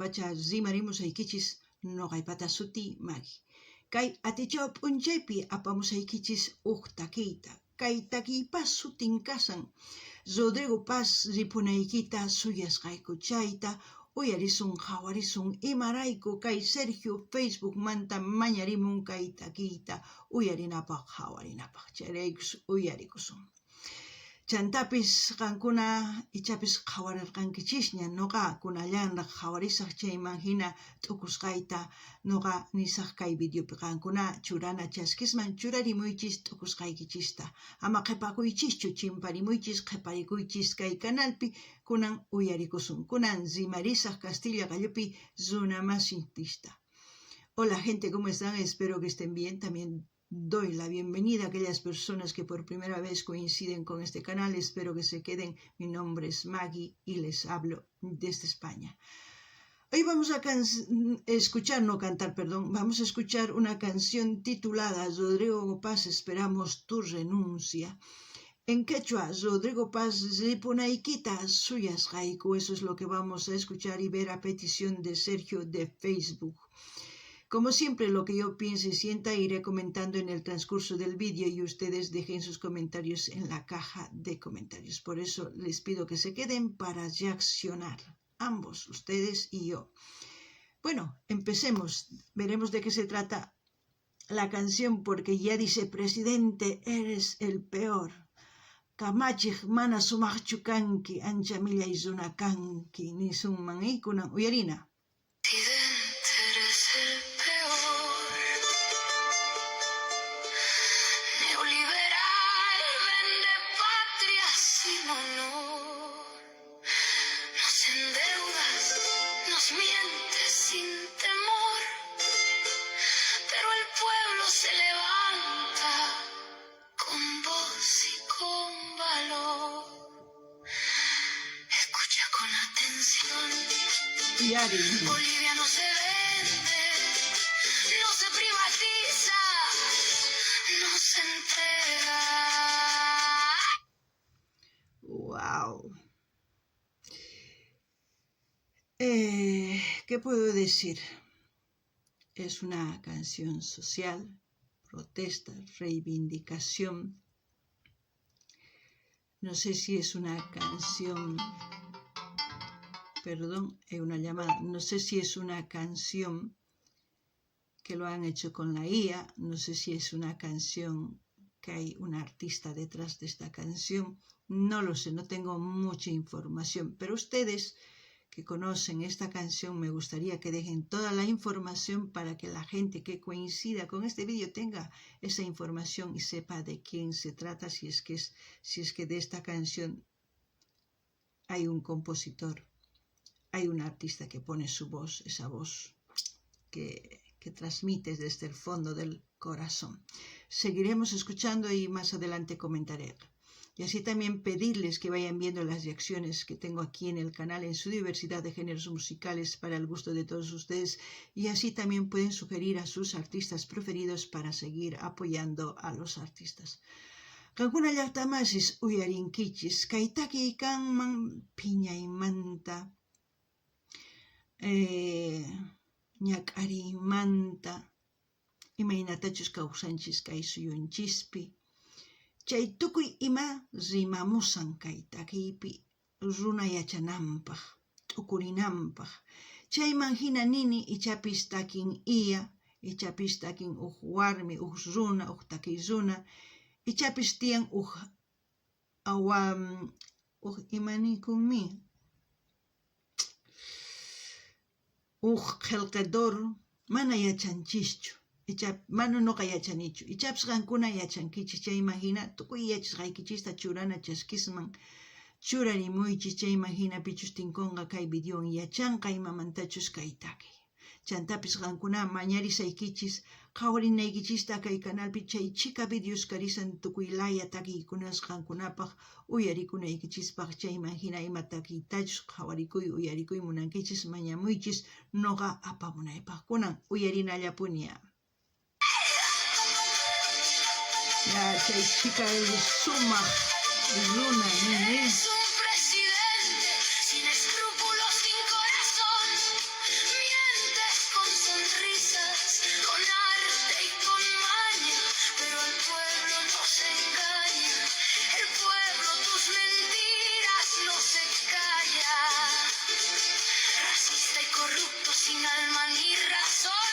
pacha rimarimosaykichis noqaypata suti Maggie. Kay atichaw p'unchaypi apamusaykichis takiyta. Kay takiypas sutin kasan Rodrigo Paz ripunaykita suyasqayku chayta uyarisun qhawarisun imarayku kay Sergio Facebook manta mañarimun kay takiyta uyarinapaq qhawarinapaq chayraykus uyarikusun. Chantapis qankuna ichapis qhawarirqankichisña noqa kunallanraq qhawarisaq chayman hina t'ukusqayta noqa nisaq kay videopi qankuna churana chaskisman churarimuychis t'ukusqaykichista ama qhipakuychischu chimparimuychis qhiparikuychis kay kanalpi kunan uyarikusun kunan rimarisaq Castilla Gallupi runa masintista. Hola gente, ¿cómo están? Espero que estén bien. También doy la bienvenida a aquellas personas que por primera vez coinciden con este canal. Espero que se queden. Mi nombre es Maggie y les hablo desde España. Hoy vamos a escuchar una canción titulada Rodrigo Paz, esperamos tu renuncia. En quechua, Rodrigo Paz ripunaykita suyasqayku. Eso es lo que vamos a escuchar y ver a petición de Sergio de Facebook. Como siempre, lo que yo piense y sienta iré comentando en el transcurso del vídeo y ustedes dejen sus comentarios en la caja de comentarios. Por eso les pido que se queden para reaccionar, ambos, ustedes y yo. Bueno, empecemos. Veremos de qué se trata la canción, porque ya dice: presidente, eres el peor. Kamachik mana sumaqchu kanki, ancha millay runa kanki, ni summan kunan uyarina. Bolivia no se vende, no se privatiza, no se entrega. Wow. ¿Qué puedo decir? Es una canción social, protesta, reivindicación. No sé si es una canción... Perdón, hay una llamada. No sé si es una canción que lo han hecho con la IA. No sé si es una canción que hay un artista detrás de esta canción. No lo sé, no tengo mucha información. Pero ustedes que conocen esta canción, me gustaría que dejen toda la información para que la gente que coincida con este vídeo tenga esa información y sepa de quién se trata, si es que de esta canción hay un compositor. Hay un artista que pone su voz, esa voz que transmite desde el fondo del corazón. Seguiremos escuchando y más adelante comentaré. Y así también pedirles que vayan viendo las reacciones que tengo aquí en el canal en su diversidad de géneros musicales para el gusto de todos ustedes. Y así también pueden sugerir a sus artistas preferidos para seguir apoyando a los artistas. Kankuna llaqtamasis uyarinkichis, kaytaki kanman piñaymanta. Ñak'arimanta imaynatachus kawsanchis kay suyunchispi chay tukuy ima rimamusan kay takiypi runa yachananpaq t'ukurinanpaq chayman hina nini ichapis takin iya ichapis takin warmi runa takiy runa ichapis tiyan imanikunmi qelqedor mana yachanchischu, mana noqa yachanichu. Ichapas qankuna yachankichis chayman hina tukuy yachasqaykichista churana chaskisman churarimuychis chayman hina pichus tinkunqa kay videowan yachanqa imamantachus kay takiy. Chantapis qankuna mañarisaykichis qhawarinaykichista kay canalpi chay chika videos karisan tukuy laya takiykunas qankunapaq uyarikunaykichispaq chayman hina ima takiytachus qhawarikuy uyarikuy munankichis mañamuychis noqa apamunaypaq kunan uyarinallapuña. Ya chay chika sumaq runa nini. sin alma ni razón.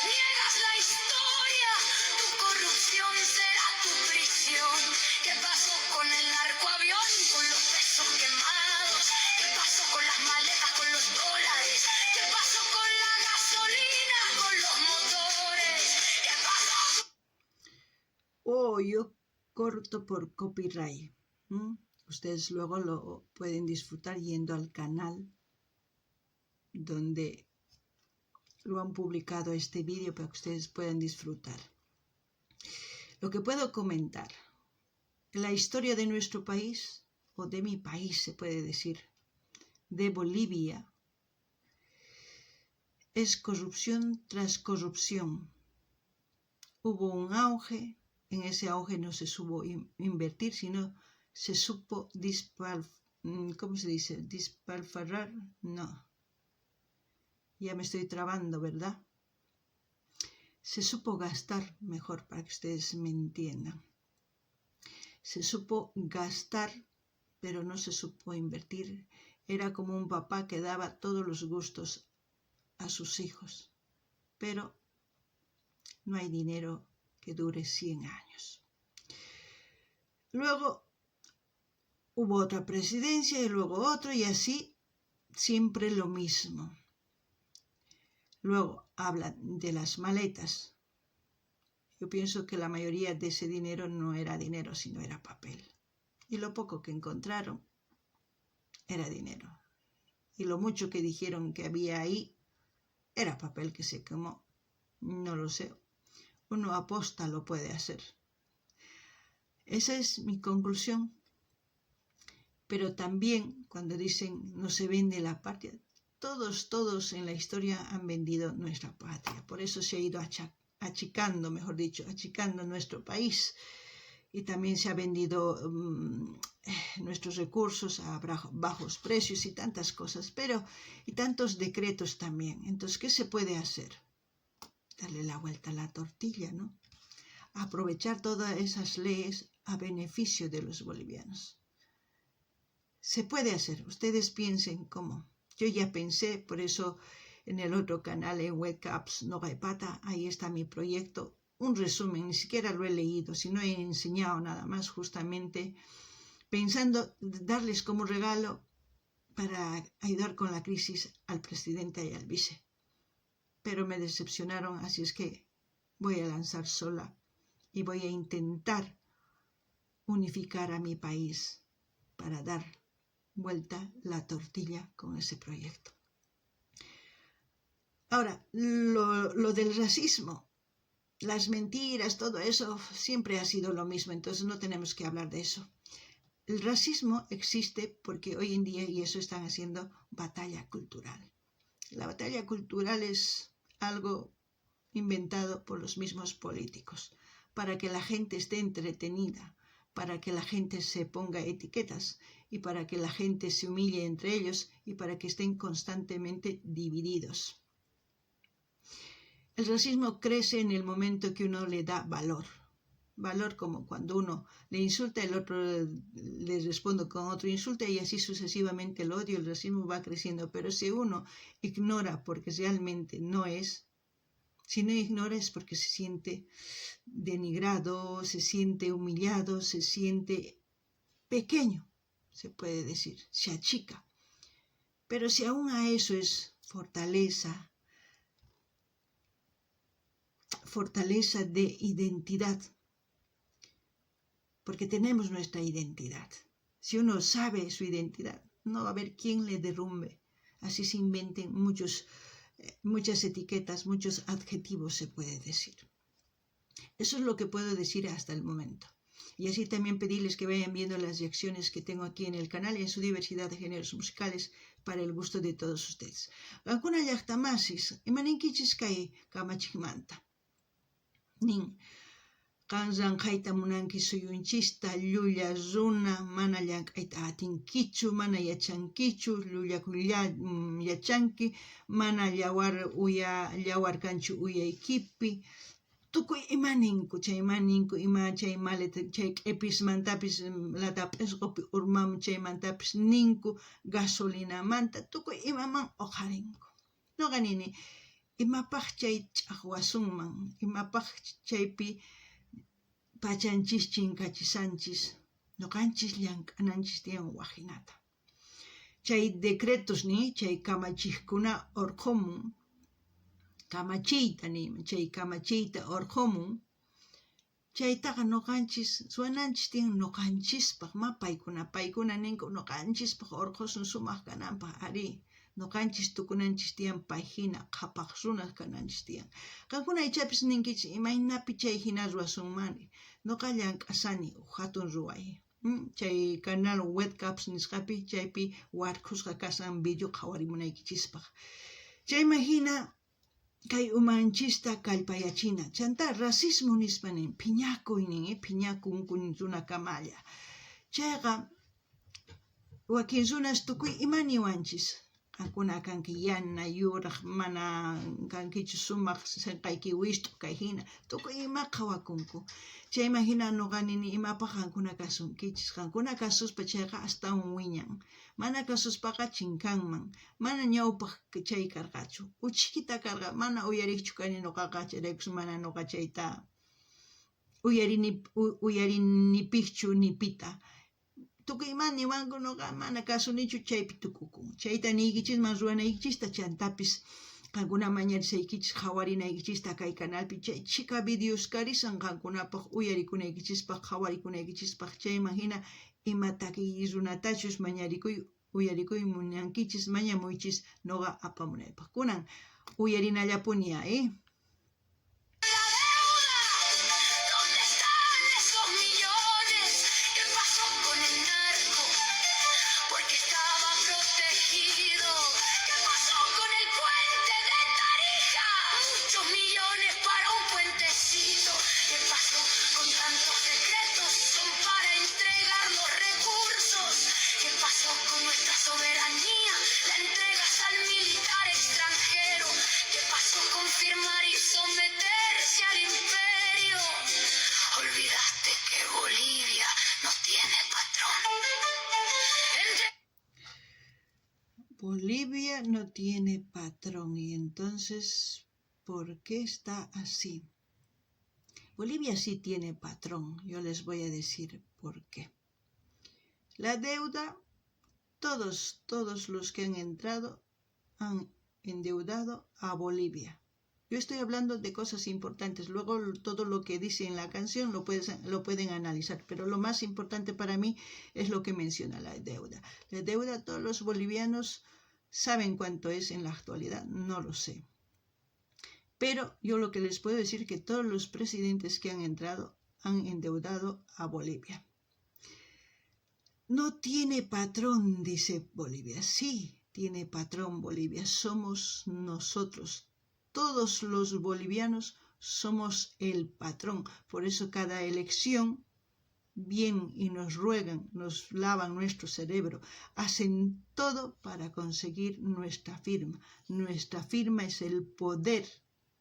Niegas la historia, tu corrupción será tu prisión. ¿Qué pasó con el narcoavión, con los pesos quemados? ¿Qué pasó con las maletas, con los dólares? ¿Qué pasó con la gasolina, con los motores? ¿Qué pasó? Yo corto por copyright. Ustedes luego lo pueden disfrutar yendo al canal donde lo han publicado este vídeo para que ustedes puedan disfrutar. Lo que puedo comentar, la historia de nuestro país, o de mi país se puede decir, de Bolivia, es corrupción tras corrupción. Hubo un auge, en ese auge no se supo invertir, sino se supo despilfarrar, no. Ya me estoy trabando, ¿verdad? Se supo gastar, mejor para que ustedes me entiendan. Se supo gastar, pero no se supo invertir. Era como un papá que daba todos los gustos a sus hijos, pero no hay dinero que dure 100 años. Luego hubo otra presidencia y luego otro, y así siempre lo mismo. Luego hablan de las maletas. Yo pienso que la mayoría de ese dinero no era dinero, sino era papel. Y lo poco que encontraron era dinero. Y lo mucho que dijeron que había ahí era papel que se quemó. No lo sé. Uno aposta lo puede hacer. Esa es mi conclusión. Pero también cuando dicen no se vende la patria, todos en la historia han vendido nuestra patria. Por eso se ha ido achicando nuestro país. Y también se ha vendido nuestros recursos a bajos precios y tantas cosas. Y tantos decretos también. Entonces, ¿qué se puede hacer? Darle la vuelta a la tortilla, ¿no? Aprovechar todas esas leyes a beneficio de los bolivianos. Se puede hacer. Ustedes piensen cómo. Yo ya pensé, por eso en el otro canal, en Webcaps No Gaipata, ahí está mi proyecto. Un resumen, ni siquiera lo he leído, sino he enseñado nada más, justamente pensando darles como regalo para ayudar con la crisis al presidente y al vice. Pero me decepcionaron, así es que voy a lanzar sola y voy a intentar unificar a mi país para dar vuelta la tortilla con ese proyecto. Ahora, lo del racismo, las mentiras, todo eso siempre ha sido lo mismo, entonces no tenemos que hablar de eso. El racismo existe porque hoy en día, y eso están haciendo, batalla cultural. La batalla cultural es algo inventado por los mismos políticos, para que la gente esté entretenida, para que la gente se ponga etiquetas y para que la gente se humille entre ellos y para que estén constantemente divididos. El racismo crece en el momento que uno le da valor. Valor como cuando uno le insulta, el otro le responde con otro insulto y así sucesivamente el odio, el racismo va creciendo. Pero si uno ignora porque realmente no es, si no ignora es porque se siente denigrado, se siente humillado, se siente pequeño, se puede decir, se achica. Pero si aún a eso es fortaleza de identidad, porque tenemos nuestra identidad. Si uno sabe su identidad, no va a haber quien le derrumbe. Así se inventen muchas etiquetas, muchos adjetivos, se puede decir. Eso es lo que puedo decir hasta el momento. Y así también pedirles que vayan viendo las reacciones que tengo aquí en el canal en su diversidad de géneros musicales para el gusto de todos ustedes. Alguna llaqtamasis, imaninkichis kay kamachikmanta. Nin kanran hayta munanki suyunchista llulla runa mana llank'ayta atinkichu, mana yachankichu, llullakulla yachanki, mana llawar kanchu uyaykipi. Tukuy imaninku ima chay maleta chay q'ipismantapis latap'isqupi urmaman chaymantapis ninku gasolinamanta tukuy imaman oqarinku. Noqanini, imapaq chay ch'aqwasunman, imapaq chaypi pachanchis chinkachisanchis, noqanchis llank'ananchis tiyan waqinata. Chay decretos ni, chay kamachiqkuna urqumun, kamachiyta niyman, chay kamachiyta urqumun, chaytaqa noqanchis suwananchis tiyan noqanchispaq, paykuna ninku noqanchispaq urqusun sumaq kananpaq, ari, noqanchis tukunanchis tiyan payhina qhapaq runa kananchis tiyan. Qankuna aychapis ninkichis imaynapi chay hina ruwasunmani, noqa llank'asani hatun ruway. Chay canal Webcaps nisqapi chaypi warkusqa kasan video qhawarimunaykichispaq. Chayman hina kay umanchista kallpayachina, chanta racismo nispanin, phiñakuy nin, phiñakunkun runakamalla. Chayqa wakin runas tukuy imaniwanchis, qankuna kanki yana, yuraq, mana kankichu sumaq sinqayki wisht'u kay hina, tukuy ima qhawakunku. Chayman hina nuqanini imapaq qankuna kasunkichis, qankuna kasuspa chayqa astawan wiñan, mana kasuspaqa chinkanman, mana ñawpaq chay karqachu, uchikita karqa mana uyariqchu kani nuqaqa, chayraykus mana nuqa chayta uyarinipikchu nipita. Tukuy imaniwanku nuqa mana kasunichu chaypi tukukun. Chayta niykichisman ruwanaykichista chantapis qankuna mañarisaykichis, qhawarinaykichista kay canalpi chay chika videos karisan qankunapaq uyarikunaykichispaq, qhawarikunaykichispak. Chayman hina imataki runatachus uyarikuy munankichis, mañamuychis nuqa apamunaypaq. Kunan uyarinallapuni soberanía, la entregas al militar extranjero. ¿Qué pasó con firmar y someterse al imperio? Olvidaste que Bolivia no tiene patrón. Bolivia no tiene patrón, y entonces, ¿por qué está así? Bolivia sí tiene patrón, yo les voy a decir por qué. La deuda, todos los que han entrado han endeudado a Bolivia. Yo estoy hablando de cosas importantes, luego todo lo que dice en la canción lo pueden analizar, pero lo más importante para mí es lo que menciona la deuda. La deuda, todos los bolivianos saben cuánto es en la actualidad, no lo sé. Pero yo lo que les puedo decir es que todos los presidentes que han entrado han endeudado a Bolivia. No tiene patrón, dice Bolivia. Sí, tiene patrón Bolivia. Somos nosotros. Todos los bolivianos somos el patrón. Por eso cada elección vienen y nos ruegan, nos lavan nuestro cerebro. Hacen todo para conseguir nuestra firma. Nuestra firma es el poder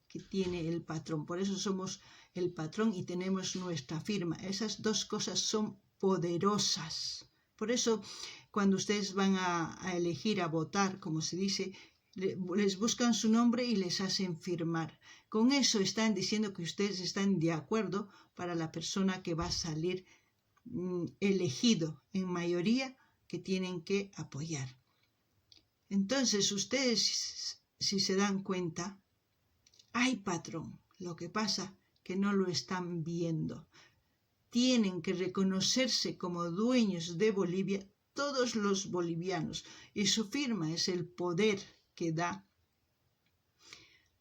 que tiene el patrón. Por eso somos el patrón y tenemos nuestra firma. Esas dos cosas son poderosas. Por eso, cuando ustedes van a elegir, a votar, como se dice, les buscan su nombre y les hacen firmar. Con eso están diciendo que ustedes están de acuerdo para la persona que va a salir elegido en mayoría, que tienen que apoyar. Entonces, ustedes, si se dan cuenta, hay patrón. Lo que pasa que no lo están viendo. Tienen que reconocerse como dueños de Bolivia todos los bolivianos, y su firma es el poder que da.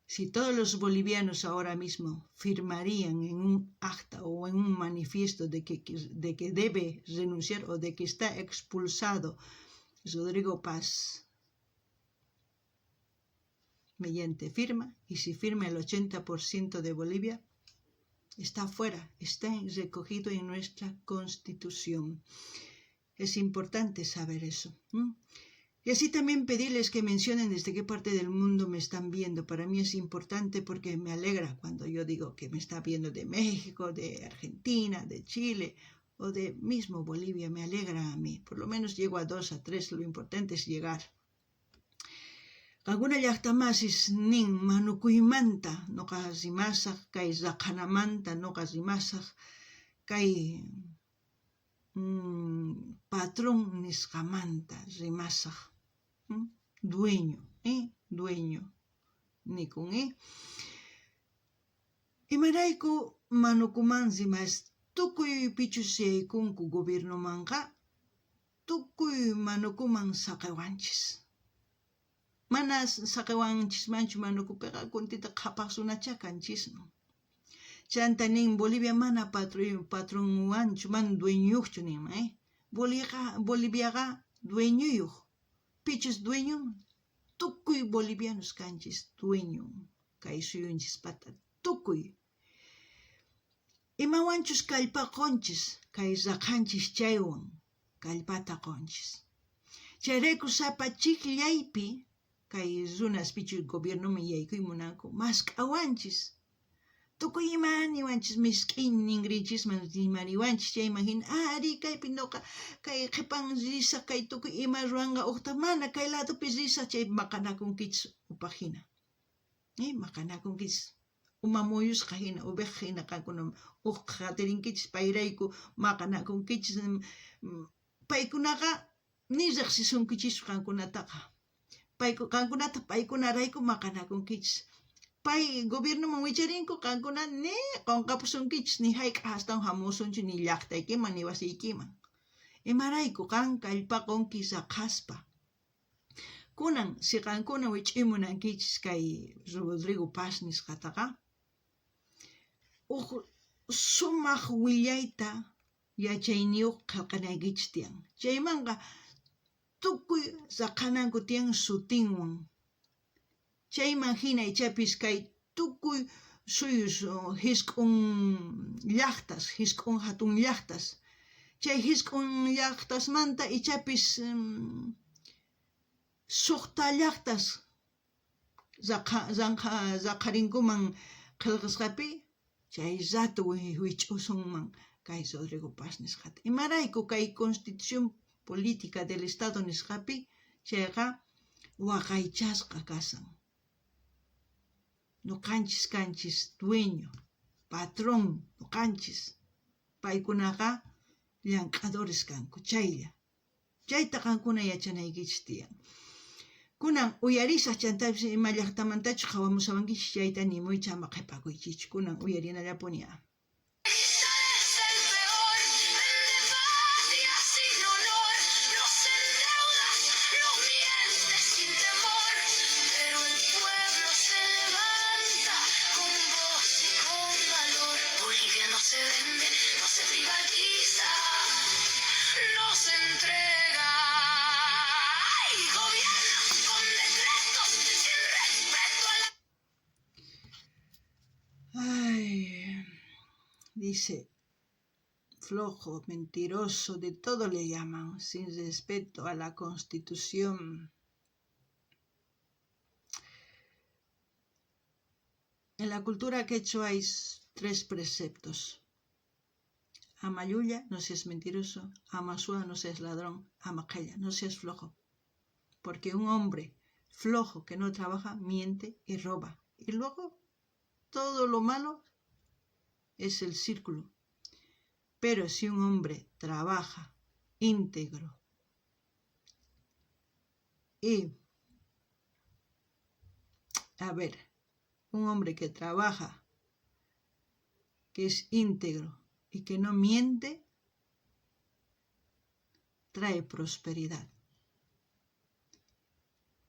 Si todos los bolivianos ahora mismo firmarían en un acta o en un manifiesto de que debe renunciar o de que está expulsado Rodrigo Paz mediante firma, y si firma el 80% de Bolivia, está fuera, está recogido en nuestra Constitución. Es importante saber eso. Y así también pedirles que mencionen desde qué parte del mundo me están viendo. Para mí es importante porque me alegra cuando yo digo que me está viendo de México, de Argentina, de Chile o de mismo Bolivia. Me alegra a mí. Por lo menos llego a 2 a 3. Lo importante es llegar. Kankuna llaqtamasis nin manukuymanta noqa rimasaq kay raqanamanta noqa rimasaq kay patrón nisqamanta rimasaq dueño dueño nikun imarayku manukuman rimas tukuy pichus yaykunku gobiernomanqa tukuy manukuman saqawanchis mana saqawanchismanchu manukupiqa kuntita qhapaqsunacha kanchisnu chanta nin Bolivia mana patronwanchu mana dueñoyuqchu ninman Boliviaqa dueñoyuq pichus dueño tukuy bolivianos kanchis dueño kay suyunchispata tukuy imawanchus kallpaqonchis kay raqanchis chaywan kallpata qonchis chayrayku sapa chiqllaypi kay runas pichus gobiernoman yaykuy munanku mas k'awanchis tukuy imaniwanchis misk'in ninrinchisman rimariwanchis chayman hina ari kaypi noqa kay qhipan risaq kay tukuy ima ruwanqa uqta mana kay ladopi risaq chay maqanakunkichis upajina maqanakunkichis uma muyusqa hina oveja hina qankuna uq qatirinkichis payrayku maqanakunkichis paykunaqa ni riqsisunkichis qankunataqa qankunata paykunarayku maqanakunkichis pay gobiernoman wicharinku qankuna ni qonqapusunkichis ni hayk'a hastawan hamusunchu ni llaqtaykiman ni wasiykiman imarayku qan kallpaqonki saqaspa kunan si qankuna wich'imunankichis kay Rodrigo Paz nisqataqa sumaq willayta yachayniyuq qillqanaykichis tiyan chaymanqa tukuy saqananku tiyan sutinwan chayman hina ichapis kay tukuy suyus hisk'un llaqtas hisk'un hatun llaqtas chay hisk'un llaqtasmanta ichapis suqta llaqtas raqarinkuman qillqasqapi chay ratu wich'usunman kay Rodrigo Paz nisqata imarayku kay constitución política del estado nisqapi chayqa waqaychasqa kasan nuqanchis kanchis dueño patrón nuqanchis paykunaqa llank'adores kanku chayta qankuna yachanaykichis tiyan kunan uyarisaq chantapis ima llaqtamantachu hawamusawankichis chayta nimuycha ama qhipakuychichu kunan uyarinallapuni Dice, flojo, mentiroso, de todo le llaman, sin respeto a la Constitución. En la cultura quechua hay 3 preceptos. Ama llulla, no seas mentiroso. Ama sua, no seas ladrón. Ama calla, no seas flojo. Porque un hombre flojo que no trabaja, miente y roba. Y luego, todo lo malo es el círculo. Pero si un hombre trabaja íntegro y, un hombre que trabaja, que es íntegro y que no miente, trae prosperidad.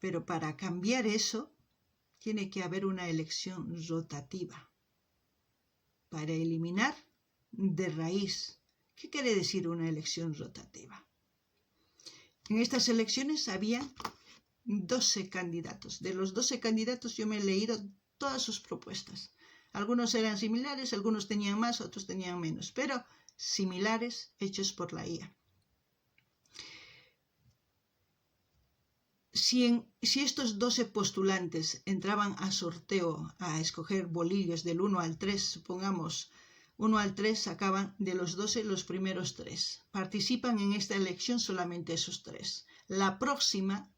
Pero para cambiar eso, tiene que haber una elección rotativa. Para eliminar de raíz. ¿Qué quiere decir una elección rotativa? En estas elecciones había 12 candidatos. De los 12 candidatos yo me he leído todas sus propuestas. Algunos eran similares, algunos tenían más, otros tenían menos, pero similares, hechos por la IA. Si estos 12 postulantes entraban a sorteo a escoger bolillos del 1 al 3, supongamos 1 al 3 sacaban de los 12 los primeros 3. Participan en esta elección solamente esos 3. La próxima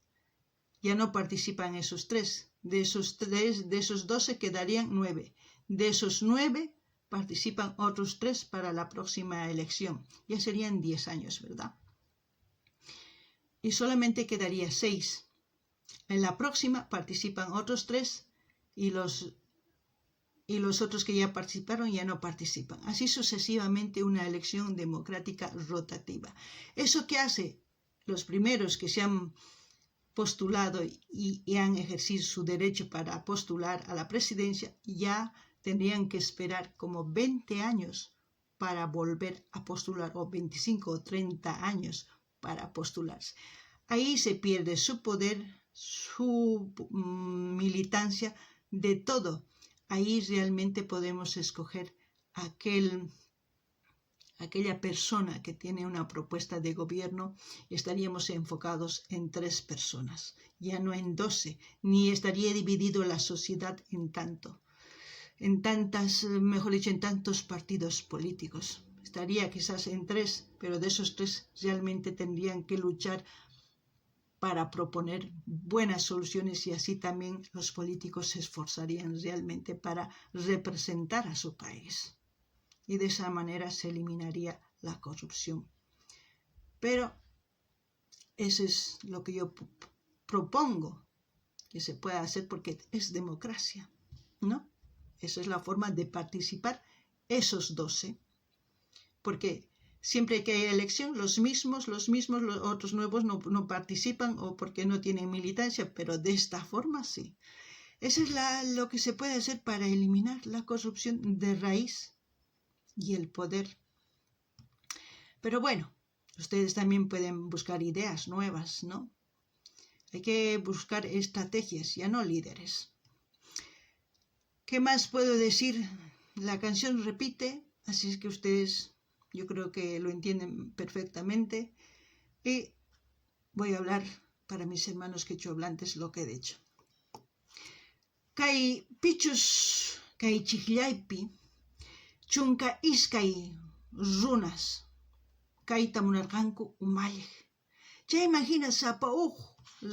ya no participan esos 3. De esos 12 quedarían 9. De esos 9 participan otros 3 para la próxima elección. Ya serían 10 años, ¿verdad? Y solamente quedaría 6. En la próxima participan otros 3 y los otros que ya participaron ya no participan. Así sucesivamente, una elección democrática rotativa. ¿Eso qué hace? Los primeros que se han postulado y han ejercido su derecho para postular a la presidencia ya tendrían que esperar como 20 años para volver a postular, o 25 o 30 años para postularse. Ahí se pierde su poder, su militancia, de todo. Ahí realmente podemos escoger aquella persona que tiene una propuesta de gobierno, y estaríamos enfocados en 3 personas, ya no en 12, ni estaría dividido la sociedad en tantos partidos políticos. Estaría quizás en 3, pero de esos 3 realmente tendrían que luchar para proponer buenas soluciones, y así también los políticos se esforzarían realmente para representar a su país. Y de esa manera se eliminaría la corrupción. Pero eso es lo que yo propongo que se pueda hacer, porque es democracia, ¿no? Esa es la forma de participar esos 12. Porque siempre que hay elección, los mismos, los otros nuevos no participan, o porque no tienen militancia, pero de esta forma sí. Eso es lo que se puede hacer para eliminar la corrupción de raíz y el poder. Pero bueno, ustedes también pueden buscar ideas nuevas, ¿no? Hay que buscar estrategias, ya no líderes. ¿Qué más puedo decir? La canción repite, así es que ustedes, yo creo que lo entienden perfectamente, y voy a hablar para mis hermanos quechua-hablantes lo que he dicho. Kay pichus kay chiklaypi chunka iskay runas kayta munarqanku umalliq. Chay imagina sapa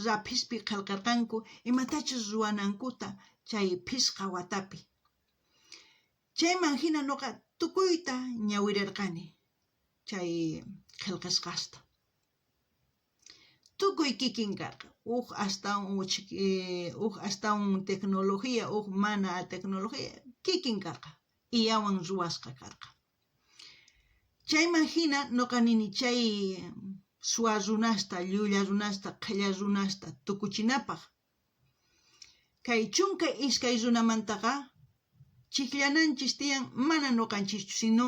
rapispi qillqarqanku imatachus ruwanankuta chay pisqa watapi. Chay imagina noqa tukuyta ñawirirqani chay qillqisqasta. Tukuy kikin karqa, hasta un tecnología, mana tecnología, kikin karqa, iyawan ruwasqa karqa. Chay imagina noqa nini chay suwa runasta, llulla runasta, qilla runasta tukuchinapaq. Kay chunka iskay runamantaqa chiklananchis tiyan mana noqanchis, sino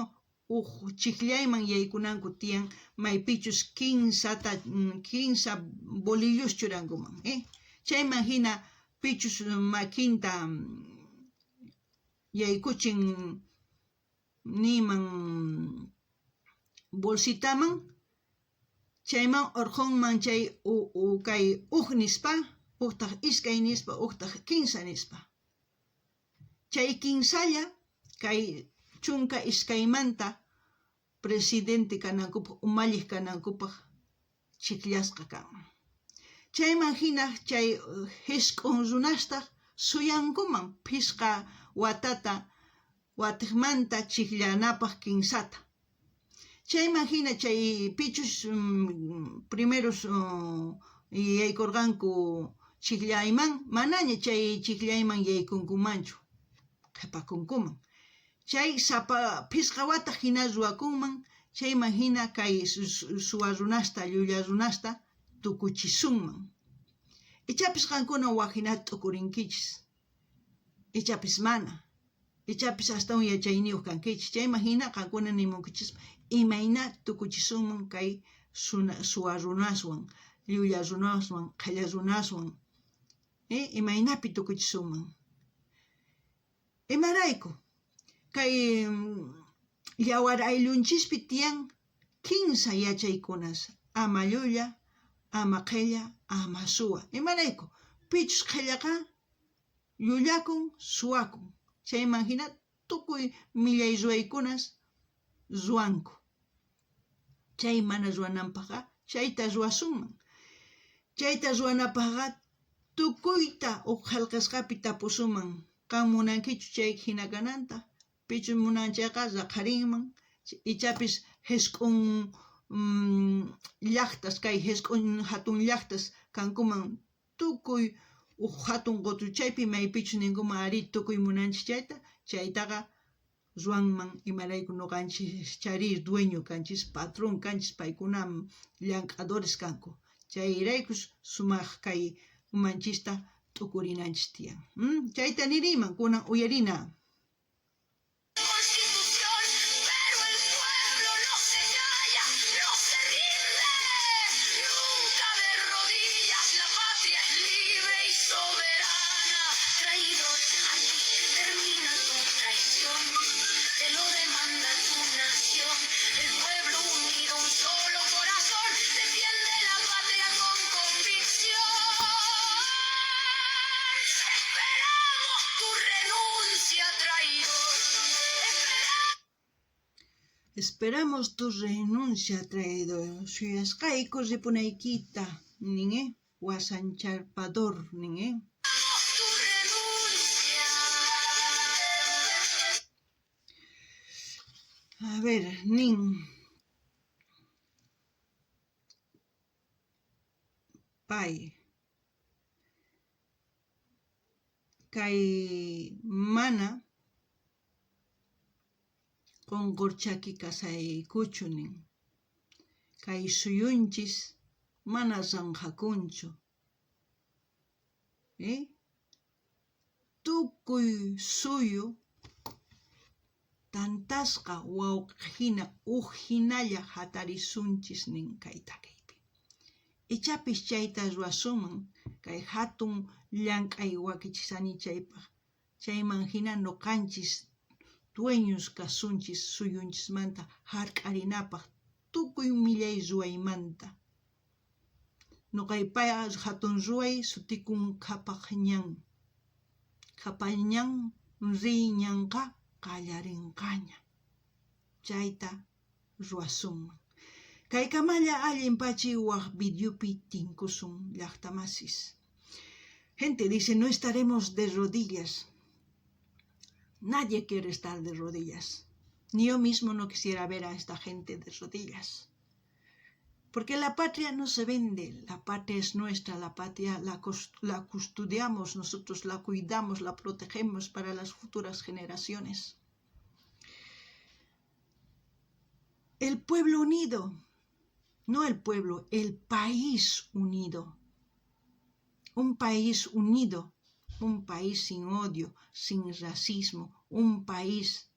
chiklayman yaykunanku tiyan maypichus 15 bolillos churankuman. Chay imagina pichus makinta yaykuchin niman bolsitaman, chayman orqonman chay kay nispa, uqtaq iskay nispa, uqtaq 15 nispa. Chay 15lla kay chunka iskaymanta presidente kanankupaq, umalliq kanankupaq chiklasqa kanman. Chay imagina chay hisk'un runastaq suyankuman pisqa watiqmanta chiklanapaq 15ta. Chay imagina chay pichus primeros yaykurqanku chiklayman, manaña chay chiklayman yaykunkumanchu, qhipakunkuman. Chay sapa pisqa wata hina ruwakunman, chay imagina kay suwa runasta, llulla runasta tukuchisunman. Ichapis qankuna waqhinata tukurinkichis, ichapis mana, ichapis hasta un yachayniyuq kankichis. Chay imagina qankuna nimunkichis imayna tukuchisunman kay suwa runaswan, llulla runaswan, qilla runaswan, imaynapi tukuchisunman. Imarayku kay yawar ayllunchispi tiyan 15 yachaykunas, ama llulla, ama qilla, ama suwa. Imarayku pichus qillaqa llullakun, suwakun. Chay imagina tukuy millay ruwaykunas ruwanku. Chay mana ruwananpaqqa chayta ruwasunman. Chayta ruwanapaqqa tukuyta uqhalqasqapi tapusuman, kan munankichu chay hina kananta, pichun munanchayqa llaqarinman, ichapis hesk'un llaqtas, kay hesk'un hatun llaqtas kankuman tukuy hatun qutuchaypi maypichu ninkuman ari tukuy munanchis chayta, chaytaqa ruanman imarayku nuqanchis charir dueño kanchis, patrón kanchis, paykuna llank'adores kanku. Chayraykus sumaq kay umanchista t'ukurinanchis tiyan. Chayta niriyman, kunan uyarina. Esperamos tu renuncia, traidor. Suyasqayku ripunaykita, nin, wasancharpador, nin. A ver, nin. Pay. Kay mana qunqurchaki kasaykuchu nin. Kay suyunchis mana ranqakunchu. Tukuy suyu tantasqa wawqihina hinalla hatarisunchis nin kay takaypi. Ichapis chayta ruasunman kay hatun llank'ay wakichisani chaypaq. Chayman hina nuqanchis dueños kasunchis suyunchismanta hark'arinapaq tukuy millay ruwaymanta. Nuqaypaya hatun ruway sutikun Qhapaqñan. Qhapaqñan riñanqa qallarinqaña. Chayta ruwasunman. Kay kamalla allinpachi waq videopi tinkusun llaqtamasis. Gente dice, no estaremos de rodillas. Nadie quiere estar de rodillas. Ni yo mismo no quisiera ver a esta gente de rodillas. Porque la patria no se vende, la patria es nuestra, la patria la custodiamos, nosotros la cuidamos, la protegemos para las futuras generaciones. El pueblo unido, no el pueblo, el país unido. Un país unido, un país sin odio, sin racismo, un país.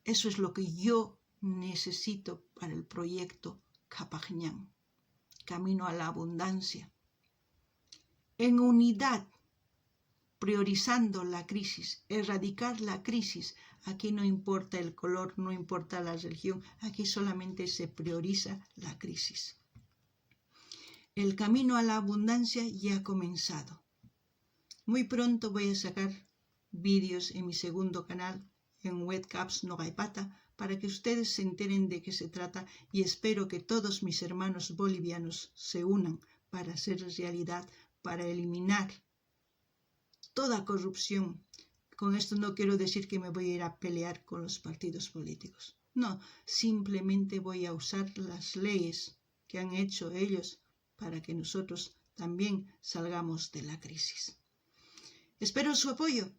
Eso es lo que yo necesito para el proyecto Qhapaqñan, camino a la abundancia. En unidad, priorizando la crisis, erradicar la crisis. Aquí no importa el color, no importa la religión, aquí solamente se prioriza la crisis. El camino a la abundancia ya ha comenzado. Muy pronto voy a sacar vídeos en mi segundo canal, en Webcaps Nogaipata, para que ustedes se enteren de qué se trata y espero que todos mis hermanos bolivianos se unan para hacer realidad, para eliminar toda corrupción. Con esto no quiero decir que me voy a ir a pelear con los partidos políticos. No, simplemente voy a usar las leyes que han hecho ellos para que nosotros también salgamos de la crisis. Espero su apoyo.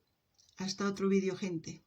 Hasta otro vídeo, gente.